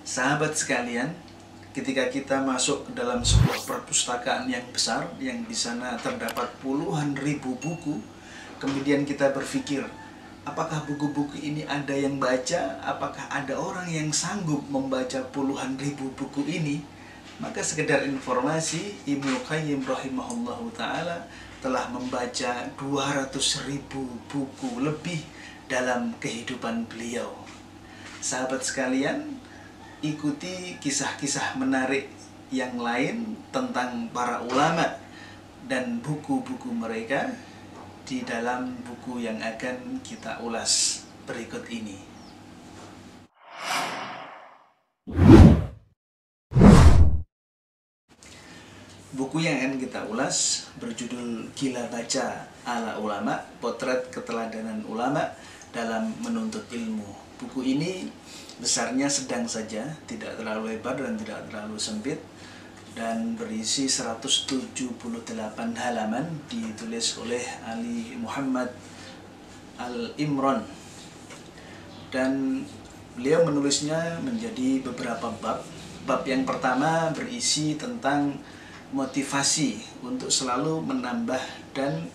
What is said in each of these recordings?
Sahabat sekalian, ketika kita masuk ke dalam sebuah perpustakaan yang besar, yang di sana terdapat puluhan ribu buku, kemudian kita berpikir, apakah buku-buku ini ada yang baca? Apakah ada orang yang sanggup membaca puluhan ribu buku ini? Maka sekedar informasi, Ibnu Qayyim rahimahullahu ta'ala telah membaca 200.000 buku lebih dalam kehidupan beliau. Sahabat sekalian, ikuti kisah-kisah menarik yang lain tentang para ulama dan buku-buku mereka di dalam buku yang akan kita ulas berikut ini. Buku yang akan kita ulas berjudul Gila Baca ala Ulama, Potret Keteladanan Ulama dalam Menuntut Ilmu. Buku ini besarnya sedang saja, tidak terlalu lebar dan tidak terlalu sempit, dan berisi 178 halaman, ditulis oleh Ali Muhammad Al-Imran, dan beliau menulisnya menjadi beberapa bab. Bab yang pertama berisi tentang motivasi untuk selalu menambah dan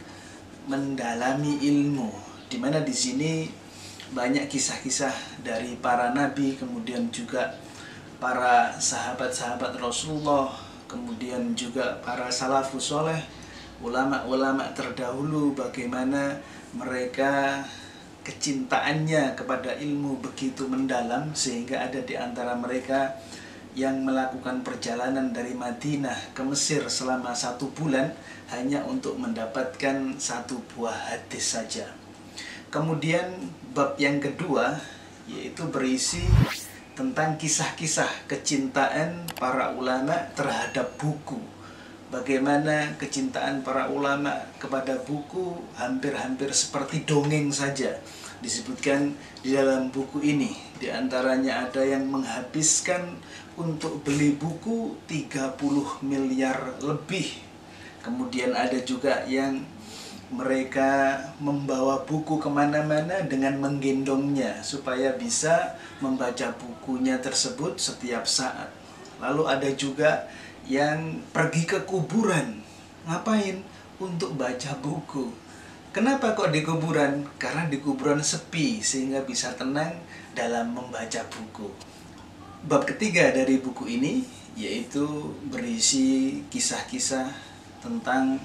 mendalami ilmu, di mana di sini banyak kisah-kisah dari para nabi, kemudian juga para sahabat-sahabat Rasulullah, kemudian juga para salafus soleh, ulama-ulama terdahulu, bagaimana mereka kecintaannya kepada ilmu begitu mendalam sehingga ada di antara mereka yang melakukan perjalanan dari Madinah ke Mesir selama 1 bulan hanya untuk mendapatkan 1 buah hadis saja. Kemudian bab yang kedua yaitu berisi tentang kisah-kisah kecintaan para ulama terhadap buku. Bagaimana kecintaan para ulama kepada buku hampir-hampir seperti dongeng saja disebutkan di dalam buku ini. Di antaranya ada yang menghabiskan untuk beli buku 30 miliar lebih. Kemudian ada juga yang mereka membawa buku kemana-mana dengan menggendongnya supaya bisa membaca bukunya tersebut setiap saat. Lalu ada juga yang pergi ke kuburan. Ngapain? Untuk baca buku. Kenapa kok di kuburan? Karena di kuburan sepi sehingga bisa tenang dalam membaca buku. Bab ketiga dari buku ini yaitu berisi kisah-kisah tentang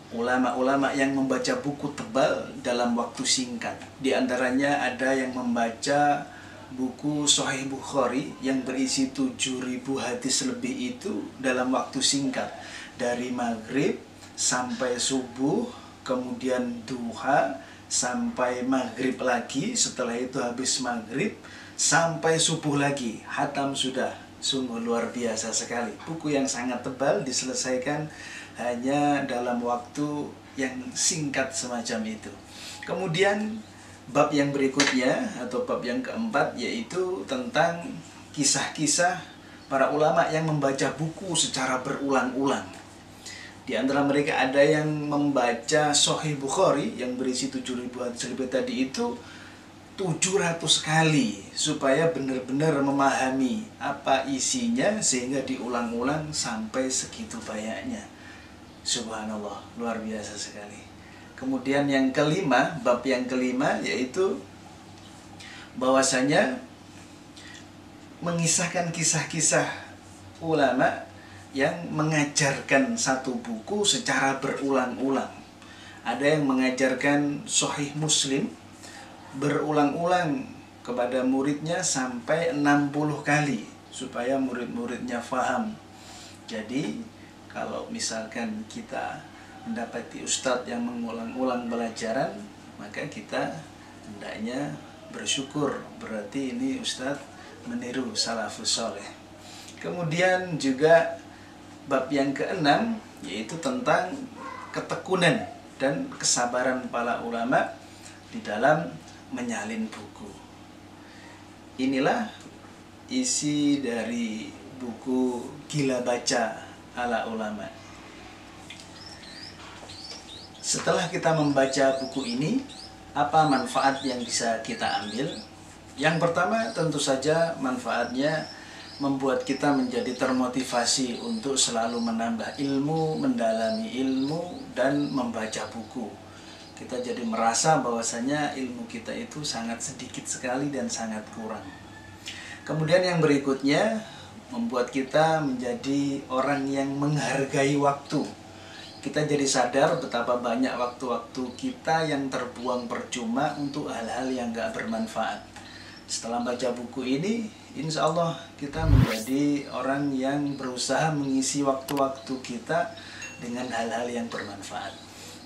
ulama-ulama yang membaca buku tebal dalam waktu singkat. Di antaranya ada yang membaca buku Sahih Bukhari yang berisi 7.000 hadis lebih itu dalam waktu singkat. Dari maghrib sampai subuh, kemudian duha, sampai maghrib lagi, setelah itu habis maghrib, sampai subuh lagi, hatam sudah. Sungguh luar biasa sekali. Buku yang sangat tebal diselesaikan hanya dalam waktu yang singkat semacam itu. Kemudian bab yang berikutnya atau bab yang keempat yaitu tentang kisah-kisah para ulama yang membaca buku secara berulang-ulang. Di antara mereka ada yang membaca Sahih Bukhari yang berisi 7.000 hadis lebih tadi itu 700 kali supaya benar-benar memahami apa isinya sehingga diulang-ulang sampai segitu banyaknya. Subhanallah, luar biasa sekali. Kemudian yang kelima, bab yang kelima yaitu bahwasanya mengisahkan kisah-kisah ulama yang mengajarkan satu buku secara berulang-ulang. Ada yang mengajarkan Sahih Muslim berulang-ulang kepada muridnya sampai 60 kali supaya murid-muridnya faham. Jadi kalau misalkan kita mendapati ustadz yang mengulang-ulang pelajaran, maka kita hendaknya bersyukur, berarti ini ustadz meniru salafus soleh. Kemudian juga bab yang keenam yaitu tentang ketekunan dan kesabaran para ulama di dalam menyalin buku. Inilah isi dari buku Gila Baca ala Ulama. Setelah kita membaca buku ini, apa manfaat yang bisa kita ambil? Yang pertama tentu saja manfaatnya membuat kita menjadi termotivasi untuk selalu menambah ilmu, mendalami ilmu, dan membaca buku. Kita jadi merasa bahwasanya ilmu kita itu sangat sedikit sekali dan sangat kurang. Kemudian yang berikutnya, membuat kita menjadi orang yang menghargai waktu. Kita jadi sadar betapa banyak waktu-waktu kita yang terbuang percuma untuk hal-hal yang gak bermanfaat. Setelah baca buku ini, insya Allah kita menjadi orang yang berusaha mengisi waktu-waktu kita dengan hal-hal yang bermanfaat.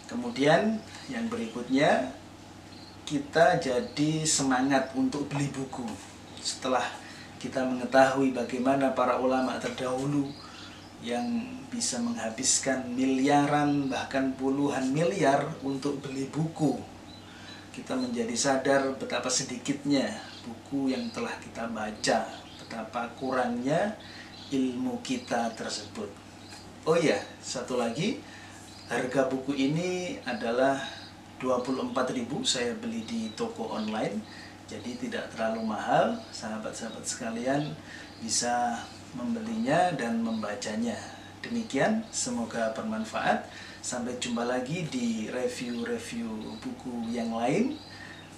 Kemudian yang berikutnya, kita jadi semangat untuk beli buku. Setelah kita mengetahui bagaimana para ulama terdahulu yang bisa menghabiskan miliaran bahkan puluhan miliar untuk beli buku, kita menjadi sadar betapa sedikitnya buku yang telah kita baca, betapa kurangnya ilmu kita tersebut. Oh iya, satu lagi, harga buku ini adalah 24.000, saya beli di toko online, jadi tidak terlalu mahal. Sahabat-sahabat sekalian bisa membelinya dan membacanya. Demikian, semoga bermanfaat. Sampai jumpa lagi di review-review buku yang lain.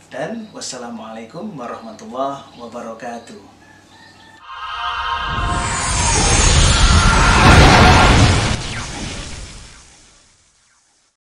Dan wassalamualaikum warahmatullahi wabarakatuh.